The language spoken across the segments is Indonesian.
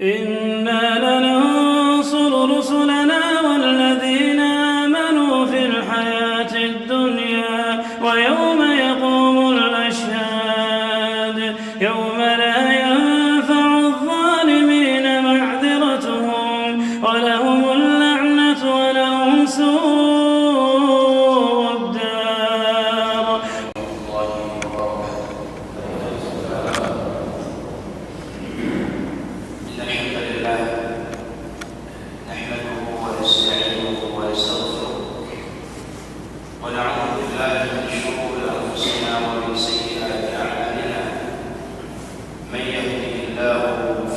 إنا لننصر رسلنا والذين آمنوا في الحياة الدنيا ويوم يقوم الأشهاد يوم لا ينفع الظالمين معذرتهم ولهم اللعنة ولهم سوء الدار. ونعوذ بالله من شرور أنفسنا ومن سيئات أعمالنا من يهده الله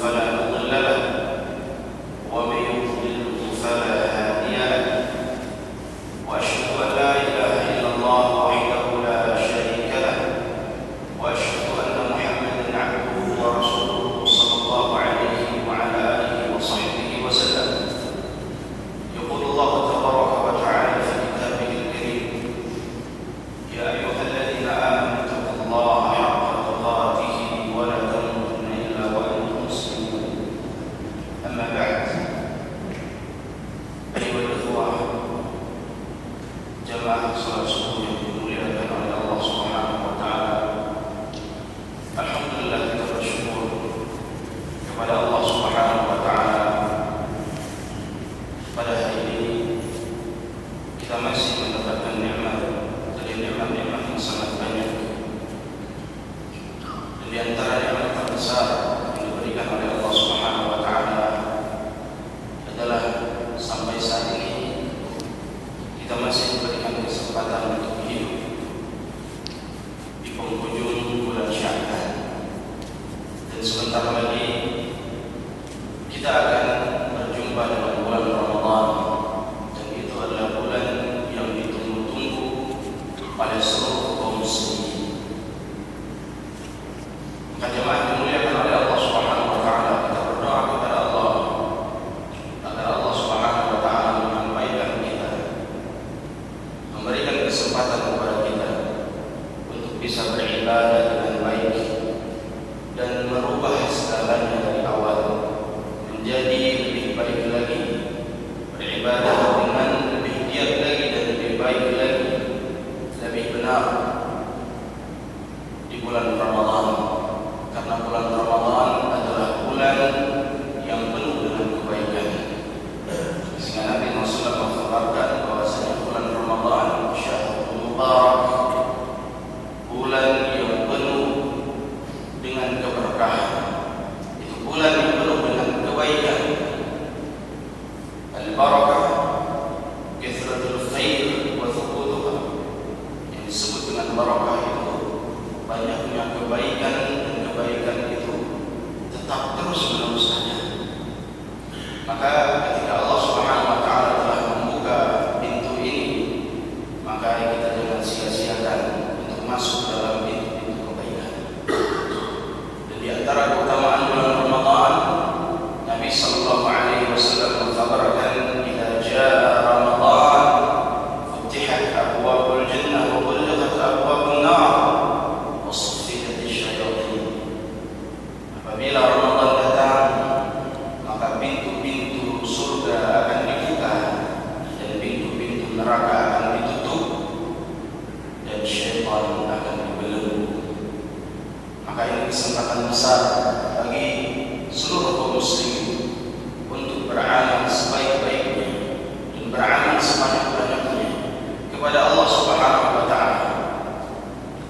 فلا مضل له ومن يضلل فلا هادي له وأشهد أن لا إله إلا الله وحده لا شريك له وأشهد أن محمدا عبده ورسوله صلى الله عليه وعلى آله وصحبه وسلم. يقول الله تبارك وتعالى في كتابه الكريم: يا أيها الذين آمنوا اتقوا الله حق تقاته ولا تموتن إلا وأنتم مسلمون. أما بعد، أيها الإخوة جماعة صلاة الصبح yang dimuliakan oleh Allah Subhanahu wa taala. Alhamdulillah, kita bersyukur kepada Allah Subhanahu wa taala. Pada hari ini kita masih mendapatkan nikmat dari nikmat-nikmat yang sangat banyak. Dan di antara nikmat terbesar yang diberikan oleh Allah Subhanahu wa taala adalah sampai saat ini kita masih diberikan kesempatan untuk hidup di penghujung bulan Sya'ban. Dan sebentar lagi kita akan berjumpa dengan bulan Ramadan, dan itu adalah bulan yang ditunggu-tunggu oleh seluruh kaum muslimin. Maka jemaah dimuliakan oleh Allah Subhanahu wa taala, kita berdoa kepada Allah agar Allah Subhanahu wa taala menyampaikan kita, memberikan kesempatan kepada kita untuk bisa beribadah dengan baik dan merubah segalanya dari awal menjadi lebih baik lagi, beribadah dengan lebih giat lagi dan lebih baik lagi, lebih benar di bulan Ramadan. Karena bulan Ramadan adalah bulan yang penuh dengan kebaikan. Sehingga Nabi Muhammad mengkhabarkan bahwasanya bulan Ramadan syahrul mubarak, bulan yang penuh dengan keberkahan. Itu bulan yang penuh dengan kebaikan. Al-barakah kathratul khair wa thubutuha. Yang disebut dengan barakah itu banyaknya kebaikan, dan kebaikan itu tetap terus menerus ada. Maka ketika Allah Subhanahu wa taala telah membuka pintu ini, maka kita jangan sia-siakan untuk masuk dalam pintu-pintu kebaikan. Dan di antara keutamaan bulan Ramadan, Nabi sallallahu alaihi wasallam mengkhabarkan, "Idza jaa Ramadan, futihat abwabul jannah wa ghulqat abwabun nar wa suffidat asy-syayatin." Apabila Ramadan datang, maka pintu-pintu surga akan dibuka dan pintu-pintu neraka akan ditutup dan syaitan akan dibelenggu. Maka ini kesempatan besar bagi seluruh kaum muslimin untuk beramal sebaik-baiknya dan beramal sebanyak-banyaknya kepada Allah Subhanahu wa taala.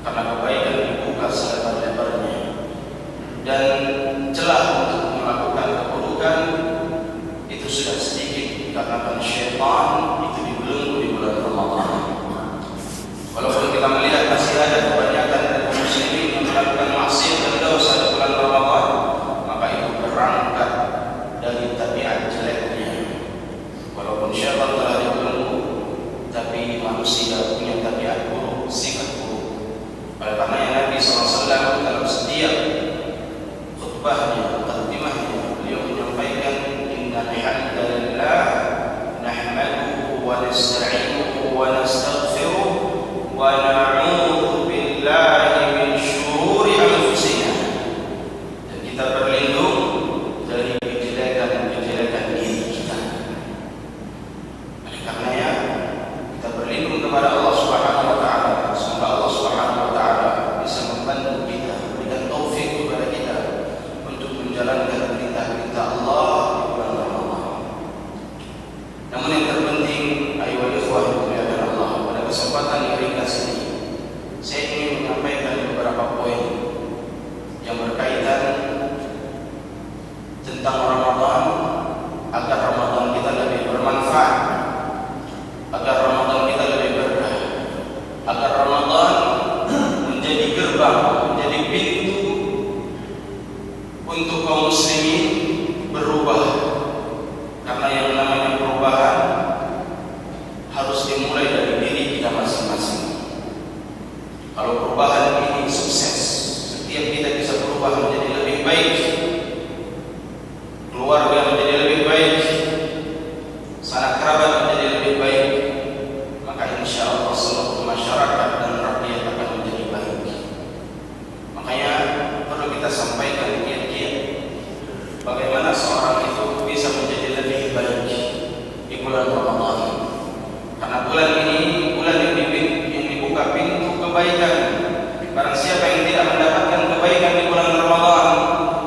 Karena kebaikan dibuka selebar-lebarnya dan celah untuk melakukan keburukan itu sudah sedikit, dikarenakan syaitan itu dibelenggu di bulan Ramadan. Walaupun kita melihat masih ada kebanyakan kaum muslimin yang melakukan maksiat dan dosa di bulan Ramadan, maka itu berangkat dari tabiat jeleknya. Walaupun syaitan telah dibelenggu, tapi manusia punya tabiat buruk, sifat buruk. Oleh karenanya Nabi SAW dalam setiap khutbahnya, mukadimahnya, beliau menyampaikan, "Innal hamdalillah nahmaduhu wa nasta'inuhu wa nastaghfiruh wa na'udzu billahi min syururi anfusina." Dan kita berlindung dari harus dimulai dari diri kita masing-masing. Kalau perubahan ini sukses, setiap kita bisa berubah menjadi lebih baik, keluarga menjadi lebih baik, sanak kerabat menjadi lebih baik, maka insya Allah seluruh masyarakat dan rakyat akan menjadi baik. Makanya perlu kita sampaikan kiat-kiat bagaimana seorang itu bisa menjadi lebih baik di bulan Ramadan. Karena bulan ini bulan yang dibuka pintu kebaikan. Barang siapa yang tidak mendapatkan kebaikan di bulan Ramadan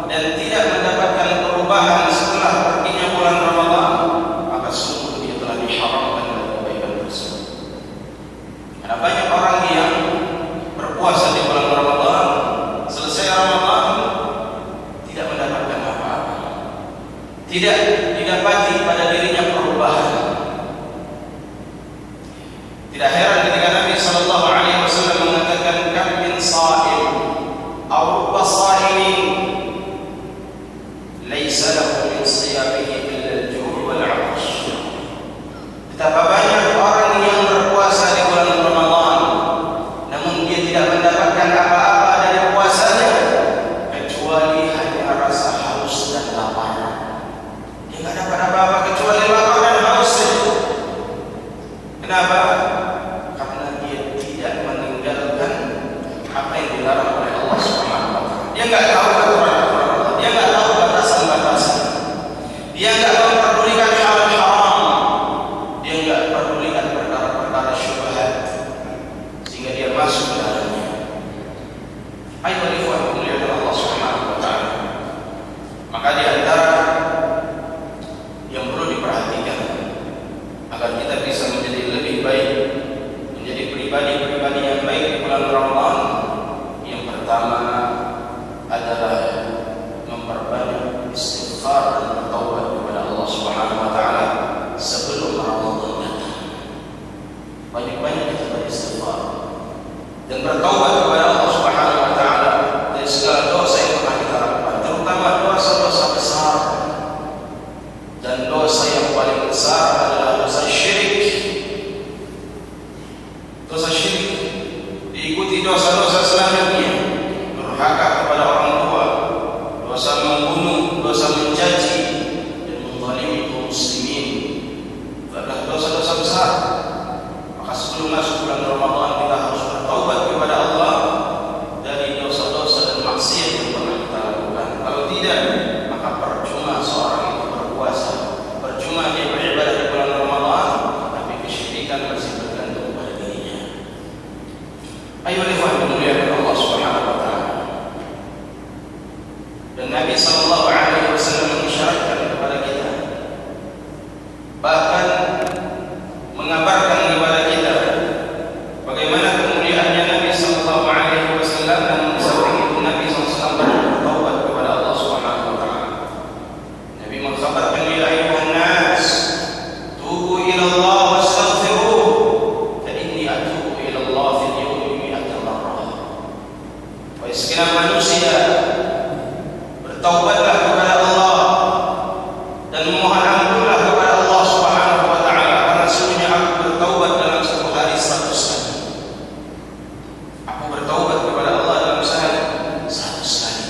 dan tidak mendapatkan perubahan setelah perginya bulan Ramadan, maka sungguh dia telah diharamkan dari kebaikan tersebut. Karena banyak orang yang berpuasa di bulan Ramadan, selesai Ramadan tidak mendapatkan apa-apa, tidak didapati pada dirinya perubahan. Tidak heran ketika Nabi sallallahu alaihi wasallam mengatakan kam min sha'im aw rubba sha'imin laisa lahu min siyamihi illa al-ju' wal 'atash. Betapa banyak orang yang berpuasa di bulan Ramadan namun dia tidak mendapatkan apa-apa dari puasanya kecuali hanya rasa haus dan lapar. Dia tidak dapat apa-apa kecuali lapar dan haus saja. Kenapa? Apa yang dilarang oleh Allah Subhanahu wa taala. Dia enggak tahu aturan-aturan Allah, dia enggak tahu batasan-batasan. Dia enggak memperdulikan hal haram. Dia enggak memperdulikan perkara-perkara syubhat sehingga dia masuk ke dalamnya. Ayo ikhwan muliakan Allah Subhanahu wa taala. Maka di antara yang perlu diperhatikan agar kita bisa menjadi lebih baik, menjadi pribadi-pribadi yang baik di bulan Ramadan, pertama adalah memperbanyak istighfar dan bertaubat kepada Allah Subhanahu wa taala sebelum Ramadan datang. Banyak-banyak kita beristighfar dan bertaubat kepada Allah Subhanahu wa taala dari segala dosa yang pernah kita lakukan, terutama dosa-dosa besar. Dan dosa yang paling besar adalah dosa syirik. Dosa syirik diikuti dosa-dosa selanjutnya: durhaka kepada orang tua, dosa membunuh, dosa mencaci, dan menzalimi kaum muslimin. Adalah dosa-dosa besar. Maka sebelum masuk bulan Ramadan kita harus bertaubat kepada Allah dari dosa-dosa dan maksiat yang pernah kita lakukan. Kalau tidak, maka percuma seorang itu berpuasa, percuma dia beribadah di bulan Ramadan, tapi kesyirikan masih bergantung pada dirinya. Ayo ikhwan muliakan Allah Subhanahu wa taala. Dan Nabi sallallahu alaihi wasallam mengisyaratkan kepada kita, bahkan mengabarkan kepada kita bagaimana kemuliaannya Nabi sallallahu alaihi wasallam, dan samping itu Nabi sallallahu alaihi wasallam bertaubat kepada Allah Subhanahu wa taala. Nabi mengkhabarkan, ya ayuhan nas, tubu ila Allah wastaghfiruh fa inni atubu ila Allah fil yawmi mi'ata marrah. Wahai sekalian manusia, bertaubatlah kepada Allah dan memohon ampunlah kepada Allah Subhanahu wa taala, karena sesungguhnya aku bertaubat dalam satu hari 100 kali. Aku bertaubat kepada Allah dalam sehari 100 kali.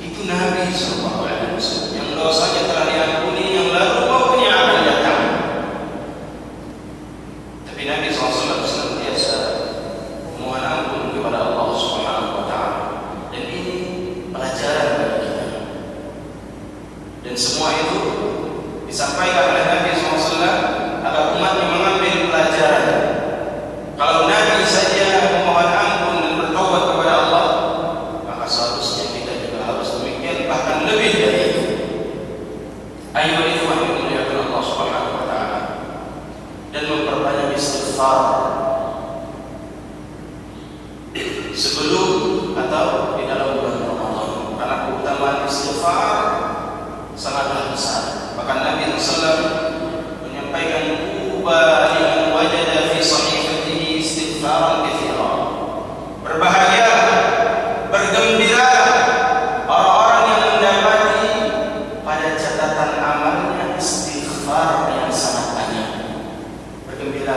Itu Nabi sallallahu alaihi wasallam yang dosanya telah diampuni, yang lalu maupun yang akan datang. Tapi Nabi sallallahu alaihi wasallam senantiasa memohon ampun kepada Allah Subhanahu wa taala. Dan ini pelajaran bagi kita. Dan semua itu disampaikan oleh Nabi SAW agar umatnya mengambil pelajaran. Kalau Nabi saja memohon ampun dan bertaubat kepada Allah, maka seharusnya kita juga harus demikian, bahkan lebih dari itu. Ayo ikhwan yang dimuliakan Allah Subhanahu wa taala, dan memperbanyak istighfar sebelum atau di dalam bulan Ramadan, karena keutamaan istighfar sangatlah besar. Bahkan Nabi SAW menyampaikan, tuba liman wajada fi sahifatihi istighfaran katsiran. Berbahagia, bergembira orang-orang yang mendapati pada catatan amalnya istighfar yang sangat banyak. Bergembira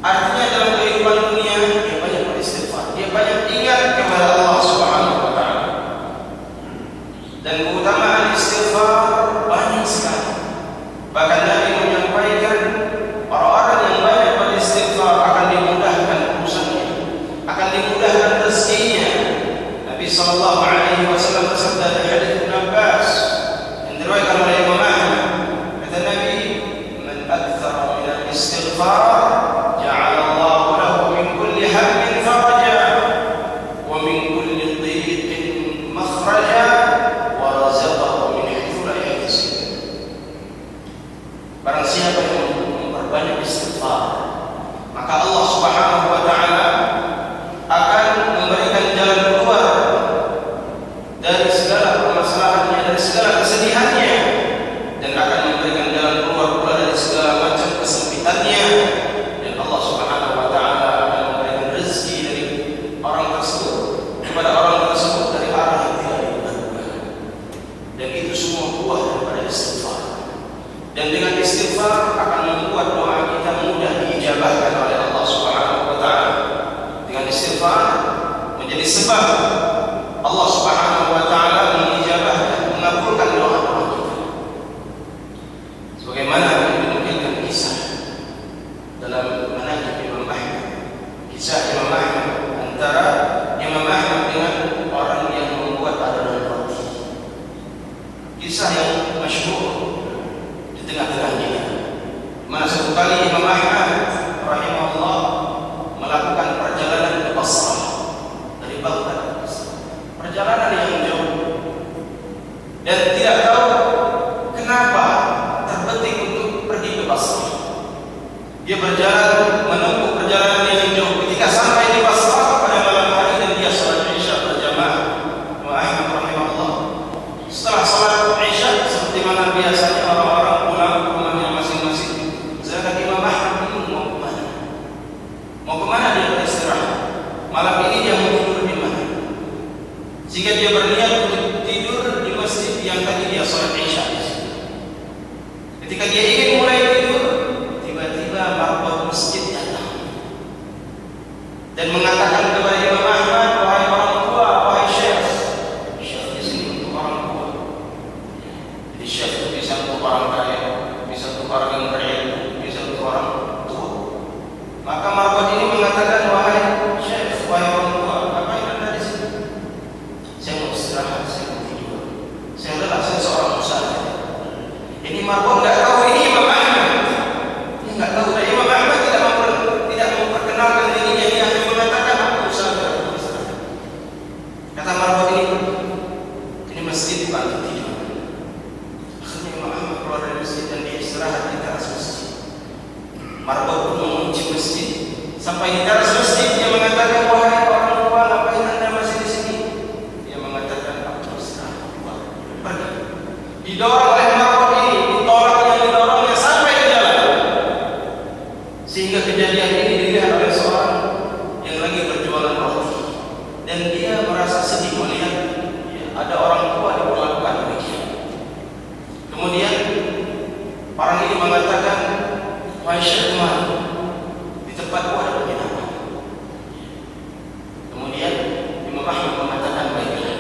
Artinya dalam kehidupan dunia dia banyak beristighfar, dia banyak ingat kepada Allah Subhanahu wa taala. Dan keutamaan istighfar banyak sekali. Bahkan Nabi menyampaikan orang-orang yang banyak beristighfar akan dimudahkan urusannya, akan dimudahkan rezekinya. Nabi sallallahu alaihi wasallam bersabda dalam hadis Ibnu Abbas yang diriwayatkan oleh Imam Ahmad, kata Nabi, "Man aktsara min al-istighfar ja'ala Allah lahu min kulli hammin faraja wa min kulli dhiqin makhraja wa razaqahu min haitsu la yahtasib." Barang siapa yang memperbanyak istighfar, maka Allah Subhanahu wa taala akan memberikan jalan keluar dari segala permasalahannya, dari segala kesedihannya, dan akan memberikan jalan keluar pula dari segala macam kesempitannya. Dan Allah Subhanahu wa taala akan memberikan rezeki dari orang tersebut kepada orang tersebut dari arah yang tidak diduga. Dan itu semua buah daripada istighfar. Dan dengan istighfar akan membuat doa kita mudah diijabahkan oleh Allah Subhanahu wa taala. Dengan istighfar menjadi sebab Allah Subhanahu wa taala mengijabahkan, mengabulkan doa-doa kita. Sebagaimana dinukilkan kisah dalam manhaj Imam Ahmad, kisah Imam Ahmad antara Imam Ahmad dengan orang yang membuat adonan roti. Kisah yang masyhur di tengah-tengah kita. Mana satu kali Imam Ahmad rahimahullah melakukan perjalanan ke Basrah dari Baghdad. Perjalanan yang jauh, dan tidak tahu kenapa terbetik untuk pergi ke Basrah. Dia berjalan menempuh perjalanan yang jauh. Ketika sampai di Basrah pada malam hari dan dia salat Isya berjamaah, Imam Ahmad rahimahullah setelah salat Isya seperti mana biasanya orang-orang pulang ke rumahnya masing-masing. Sedangkan Imam Ahmad bingung mau kemana. Mau kemana dia beristirahat? Malam ini dia mau tidur di mana? Sehingga dia berniat untuk tidur di masjid yang tadi dia salat Isya di situ. Ketika dia ingin mulai tidur, tiba-tiba marbot masjid datang dan mengatakan kepada Imam Ahmad, "Wahai orang tua, wahai syekh." Syekh di sini untuk orang tua. Jadi syekh itu bisa untuk orang kaya, bisa untuk orang yang berilmu, bisa untuk orang tua. Maka marbot ini mengatakan, "Wahai syekh, wahai orang tua, ngapain Anda di sini?" "Saya mau istirahat, saya mau tidur. Saya lelah, saya seorang musafir." Ini marbot tidak tahu ini Imam Ahmad. Dia tidak tahu. Dan Imam Ahmad tidak memperkenalkan dirinya. Dia hanya mengatakan, "Aku musafir." Kata marbot ini masjid bukan untuk tidur. Akhirnya Imam Ahmad keluar dari masjid dan dia istirahat di teras masjid. Marbot pun mengunci masjid. Sampai di teras masjid dia mengatakan, "Wahai orang tua, ngapain Anda masih di sini?" Dia mengatakan, "Aku istirahat, pergi." Didorong oleh marbot ini, didorongnya sampai ke jalan. Sehingga kejadian ini dilihat oleh seorang yang lagi berjualan roti, dan dia merasa sedih melihat ada orang tua diperlakukan demikian. Kemudian orang ini mengatakan, "Wahai syekh, di tempatku ada penginapan." Kemudian Imam Ahmad mengatakan, "Baiklah."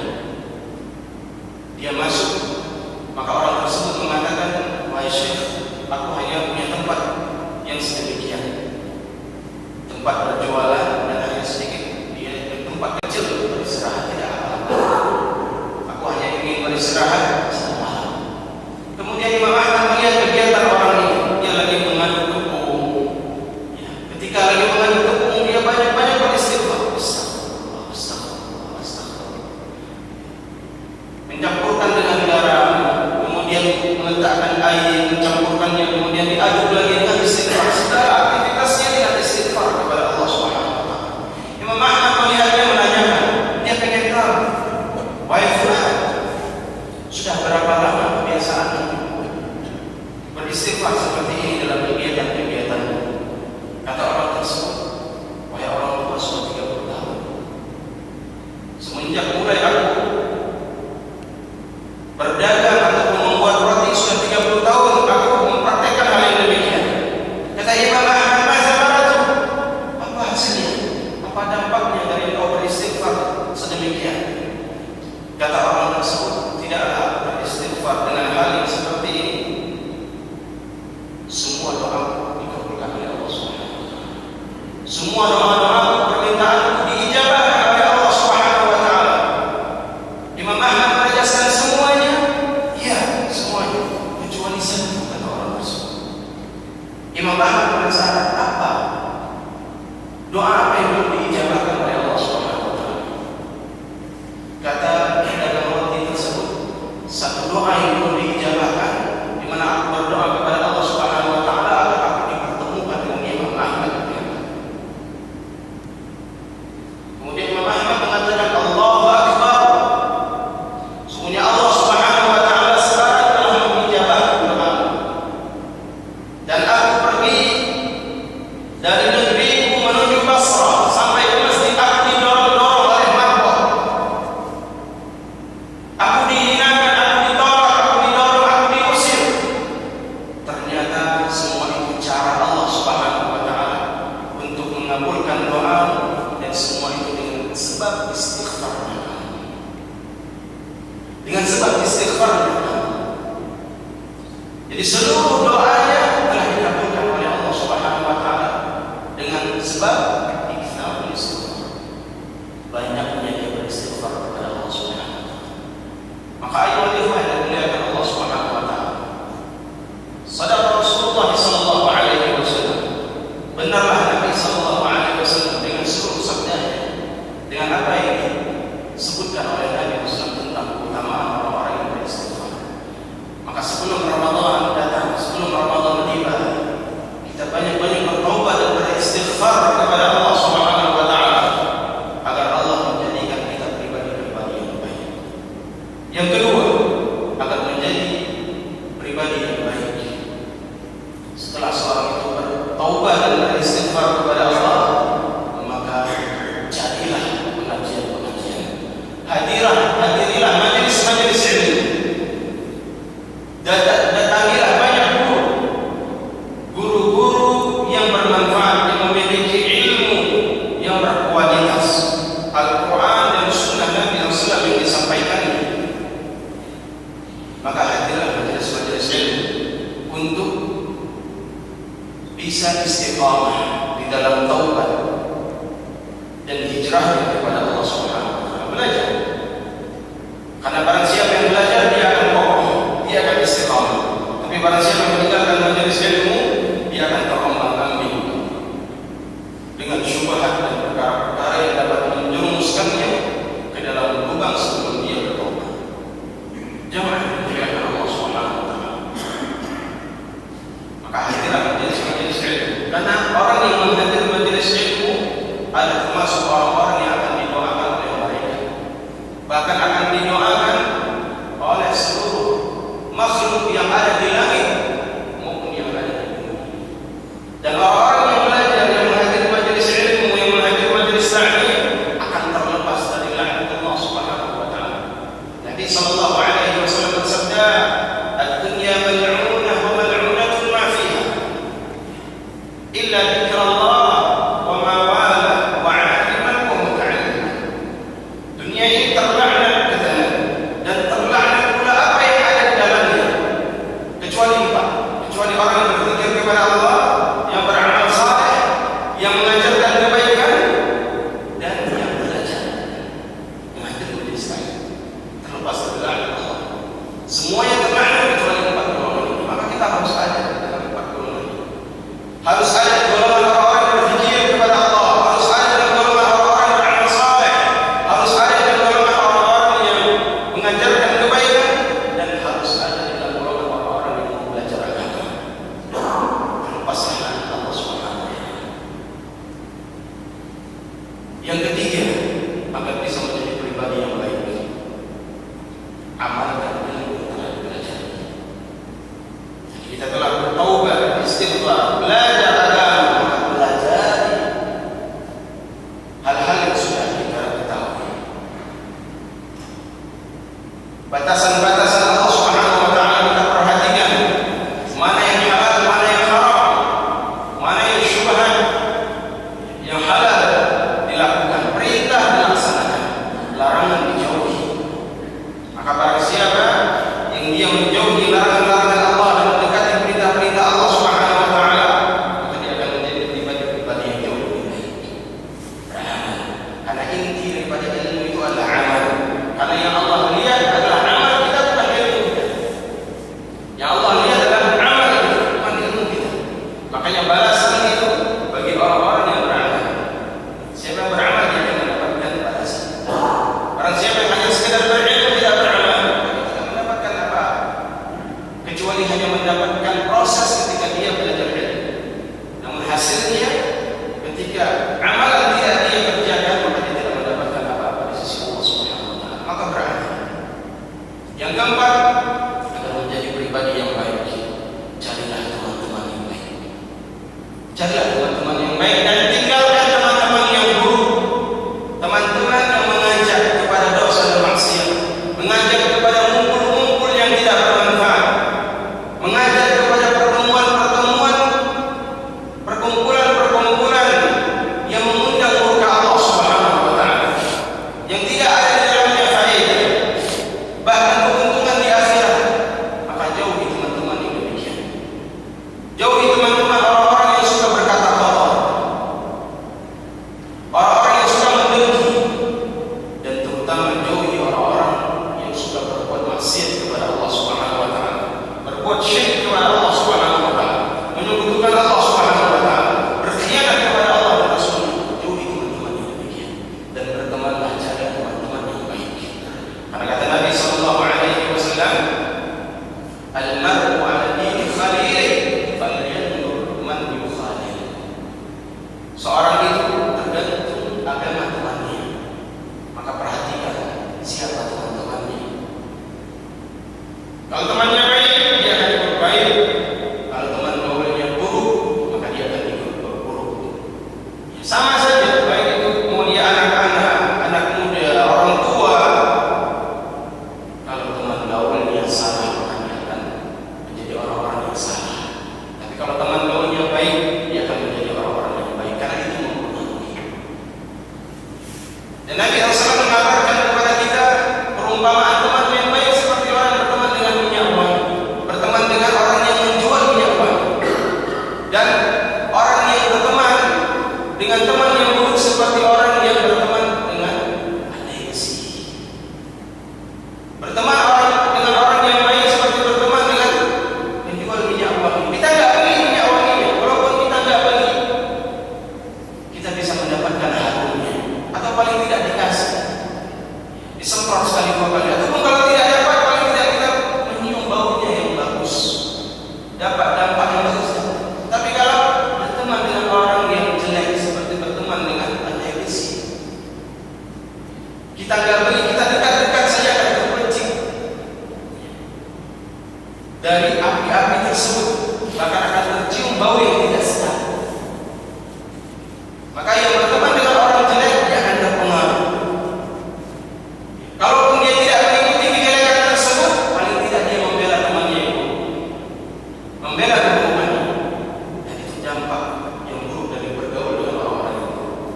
Dia masuk, maka orang tersebut mengatakan, "Wahai syekh, aku hanya punya tempat yang sedemikian, tempat berjualan dan hanya sedikit, dia tempat kecil untuk beristirahat, tidak apa-apa. Aku hanya ingin beristirahat semalam." Kemudian Imam Ahmad melihat kegiatan orang ini. Dia lagi mengaduk tepung. Ketika lagi mengaduk tepung, dia banyak-banyak beristighfar. Astagfirullah, astagfirullah, astagfirullah. Mencampurkan dengan garam, kemudian meletakkan air, mencampurkannya, kemudian diaduk lagi dengan istighfar. Segala aktivitasnya dengan istighfar kepada Allah Subhanahu wa taala. Imam Ahmad melihatnya, menanyakan, dia pengen tahu, "Wahai fulan, sudah berapa lama kebiasaan beristighfar seperti ini dalam kegiatan-kegiatan?" Kata orang tersebut, "Wahai orang tua, sudah 30 tahun. Semenjak mulai aku berdagang ataupun membuat roti sudah 30 tahun aku mempraktekkan hal yang demikian." Kata Imam Ahmad, "Masa baratu?" Semua doa-doa permintaan diijabahkan oleh Allah Subhanahu wa taala. Imam Ahmad menjelaskan semuanya, iya, semuanya kecuali satu, kata orang tersebut. Imam Ahmad penasaran, apa doa apa yang belum diijabahkan oleh Allah Subhanahu wa taala? Kata dalam roti tersebut, satu doa yang belum diijabahkan, di mana aku berdoa kepada Allah Subhanahu wa taala agar aku dipertemukan dengan Imam Ahmad. Kemudian Imam Ahmad mengatakan, Allahu Akbar, sesungguhnya Allah Subhanahu wa taala sekarang telah mengijabahkan doaku, dan aku pergi dari negeriku menuju Basra sampai ke masjid, aku didorong-dorong oleh marbot, aku dihinakan, aku ditolak, aku didorong, aku diusir. Ternyata semua itu cara Allah Subhanahu wa taala untuk mengabulkan doa, dan semua itu dengan sebab istighfar. Dengan sebab istighfar. Jadi seluruh doanya telah dikabulkan oleh Allah Subhanahu wa taala dengan sebab istighfar. Banyaknya dia beristighfar kepada Allah Subhanahu wa taala. Maka ayolah yang dimuliakan Allah Subhanahu wa taala. Sadaq Rasulullah sallallahu alaihi wasallam. Benarlah Nabi sallallahu alaihi wasallam dengan seluruh sabdanya, dengan apa yang disebutkan oleh Nabi SAW tentang keutamaan orang-orang yang beristighfar. Maka sebelum Ramadan datang, sebelum Ramadan tiba, kita banyak-banyak bertaubat dan beristighfar kepada Allah Subhanahu wa taala agar Allah menjadikan kita pribadi-pribadi yang baik. Yang kedua, agar menjadi pribadi yang baik. Setelah seorang itu bertaubat dan beristighfar kepada Allah, maka jadilah pengajian-pengajian. Hadirilah majelis-majelis ilmu. Datangilah banyak guru-guru yang bermanfaat, yang memiliki ilmu yang berkualitas, Al-Quran dan Sunnah Nabi SAW yang disampaikannya. Maka hadirlah majelis-majelis ilmu untuk bisa istiqamah di dalam taubat dan hijrah kepada Allah Subhanahu wa taala. Belajar. Karena barang siapa yang belajar, dia akan kokoh, dia akan istiqamah. Tapi barang siapa yang meninggalkan majelis ilmu, dia akan terombang-ambing dengan syubhat dan perkara-perkara yang dapat menjerumuskannya ke dalam lubang sebelum dia bertobat. Jamaah yang Allah Subhanahu wa taala. Maka hadirlah majelis-majelis ilmu. Karena orang yang menghadiri majelis ilmu adalah termasuk orang-orang yang akan didoakan oleh mereka. Bahkan akan didoakan oleh seluruh makhluk yang ada di langit maupun yang ada di bumi. Dan orang-orang yang belajar, yang menghadiri majelis ilmu, yang menghadiri majelis ta'lim akan terlepas dari laknat Allah Subhanahu wa taala. Nabi sallallahu alaihi wasallam bersabda, "Ad-dunya mal'unah wa mal'unatun ma fiha illa dzikrullah wa ma wala wa 'aliman wa muta'alliman." Dunia ini terlaknat dan terlaknat pula apa yang ada di dalamnya, kecuali empat, kecuali orang yang berzikir kepada Allah, yang beramal saleh, yang mengajarkan kebaikan, dan yang belajar, mengajar majelis ta'lim. Terlepas dari laknat Allah, semuanya terlaknat kecuali empat golongan ini. Maka kita harus ada di dalam empat golongan ini. Harus ada golongan orang-orang yang berzikir kepada Allah, harus ada dalam golongan orang-orang yang beramal saleh, harus ada dalam golongan orang-orang yang mengajarkan kebaikan, dan harus ada dalam golongan orang-orang yang mau belajar agama. Terlepaslah Allah Subhanahu wa taala. Yang ketiga, agar bisa menjadi pribadi yang baik, amalkan ilmu yang telah dipelajari. Kita telah bertaubat, istighfar, belajar agama, maka pelajari hal-hal yang sudah kita ketahui. Batasan-batasan Allah Subhanahu wa taala kita perhatikan. Mana yang halal, mana yang haram, mana yang syubhat, yang halal dilakukan, perintah dilaksanakan, larangan dijauhi. Maka barang siapa yang dia menjauhi larangan-larangan Allah dan mendekati perintah-perintah Allah Subhanahu wa taala, maka dia akan menjadi pribadi-pribadi yang jauh lebih baik. hanya mendapatkan proses ketika dia belajar ilmu. Namun hasilnya ketika amalan tidak dia kerjakan, maka dia tidak mendapatkan apa-apa di sisi Allah Subhanahu wa taala. Maka berarti yang keempat, agar menjadi pribadi yang baik, carilah teman-teman yang baik. Carilah teman-teman yang baik dan tinggalkan teman-teman yang buruk. Teman-teman yang mengajak kepada dosa dan maksiat, mengajak kepada ngumpul-ngumpul yang tidak bermanfaat, mengajak kepada pertemuan-pertemuan, perkumpulan-perkumpulan yang mengundang murka Allah Subhanahu wa taala, yang tidak ada di dalamnya faedah, bahkan keuntungan di akhirat. Maka jauhi teman-teman yang demikian. Jauhi teman-teman orang-orang yang suka berkata kotor, orang-orang yang suka mendengki, dan terutama jauhi orang-orang yang suka berbuat maksiat kepada Allah Subhanahu wa taala, berbuat syirik kepada Allah Subhanahu wa taala, menyekutukan Allah Subhanahu wa taala, berkhianat kepada Allah dan Rasulnya. Jauhi teman-teman yang demikian dan bertemanlah, cari teman-teman yang baik. Karena kata Nabi sallallahu alaihi wasallam, al-mar'u 'ala dini khalilih falyanzur man yukhalil. Seorang itu tergantung agama temannya, maka perhatikan siapa teman-temannya. Kalau temannya baik, dia akan ikut baik. Kalau teman gaulnya buruk, maka dia akan ikut buruk. Sama saja, baik itu mau dia anak-anak, anak muda, orang tua. Kalau teman gaulnya salah, maka dia akan menjadi orang-orang yang salah. Tapi kalau teman gaulnya baik, dia akan menjadi orang-orang yang baik, karena itu mempengaruhi. Dan Nabi SAW mengabarkan kepada kita perumpamaan teman yang baik seperti orang berteman dengan minyak wangi, berteman dengan orang yang menjual minyak wangi, dan orang yang berteman dengan teman yang buruk seperti orang yang berteman dengan ahli besi. Berteman dengan orang yang baik seperti berteman dengan penjual minyak wangi. Kita nggak beli minyak wanginya, walaupun kita nggak beli, kita bisa mendapatkan harumnya, atau paling tidak dikasih, disemprot sekali dua kali, ataupun kalau tidak dapat, paling tidak kita menyium baunya yang bagus, dapat dampak yang bagus. Tapi kalau berteman dengan orang yang jelek seperti berteman dengan ahli besi, kita nggak beli, kita dekat-dekat saja akan terpencing dari api-api tersebut, bahkan akan tercium bau yang tidak sedap. Maka yang berteman dengan orang jelek, dia akan terpengaruh. Kalaupun dia tidak mengikuti kejelekan tersebut, paling tidak dia membela temannya itu, membela keburukannya. Dan itu dampak yang buruk dari bergaul dengan orang-orang yang buruk.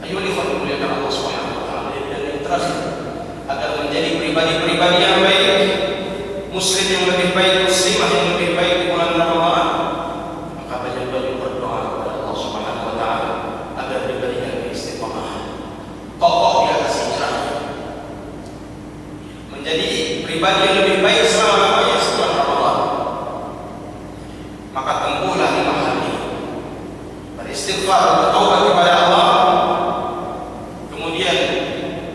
Ayo lihat memuliakan Allah Subhanahu wa taala. Dan yang terakhir, agar menjadi pribadi-pribadi yang baik, muslim yang lebih baik, muslimah yang lebih baik di bulan Ramadan, maka banyak-banyak berdoa kepada Allah Subhanahu wa taala agar diberikan keistiqomahan, kokoh di atas hijrahnya, menjadi pribadi yang lebih baik selama-lamanya setelah Ramadan. Maka tempuhlah 5 hal ini: beristighfar, bertaubat kepada Allah, kemudian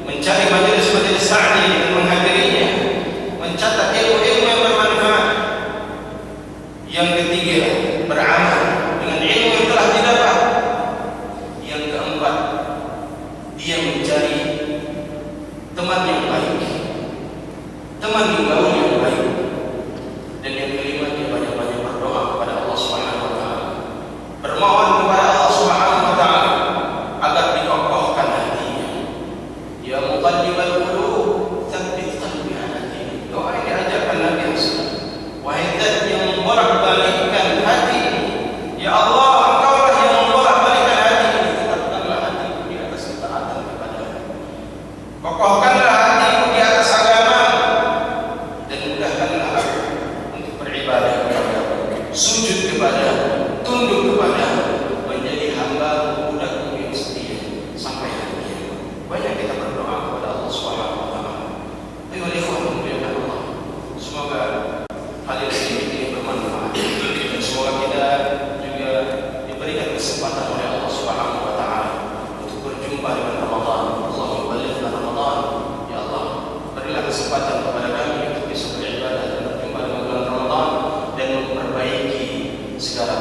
mencari majelis-majelis ta'lim dan menghadirinya, mencatat ilmu-ilmu yang bermanfaat. Yang ketiga, beramal dengan ilmu yang telah didapat. Yang keempat, dia mencari teman yang baik, teman yang gaul yang baik. Dan yang kelima, dia banyak-banyak berdoa kepada Allah Subhanahu wa taala, bermohon kepada Allah Subhanahu wa taala agar dikokohkan hatinya. Ya muqallibal qulub, tsabbit qalbi ala dinik. Doa yang diajarkan Nabi SAW. Wahai zat yang membolak-balikkan hati, sekarang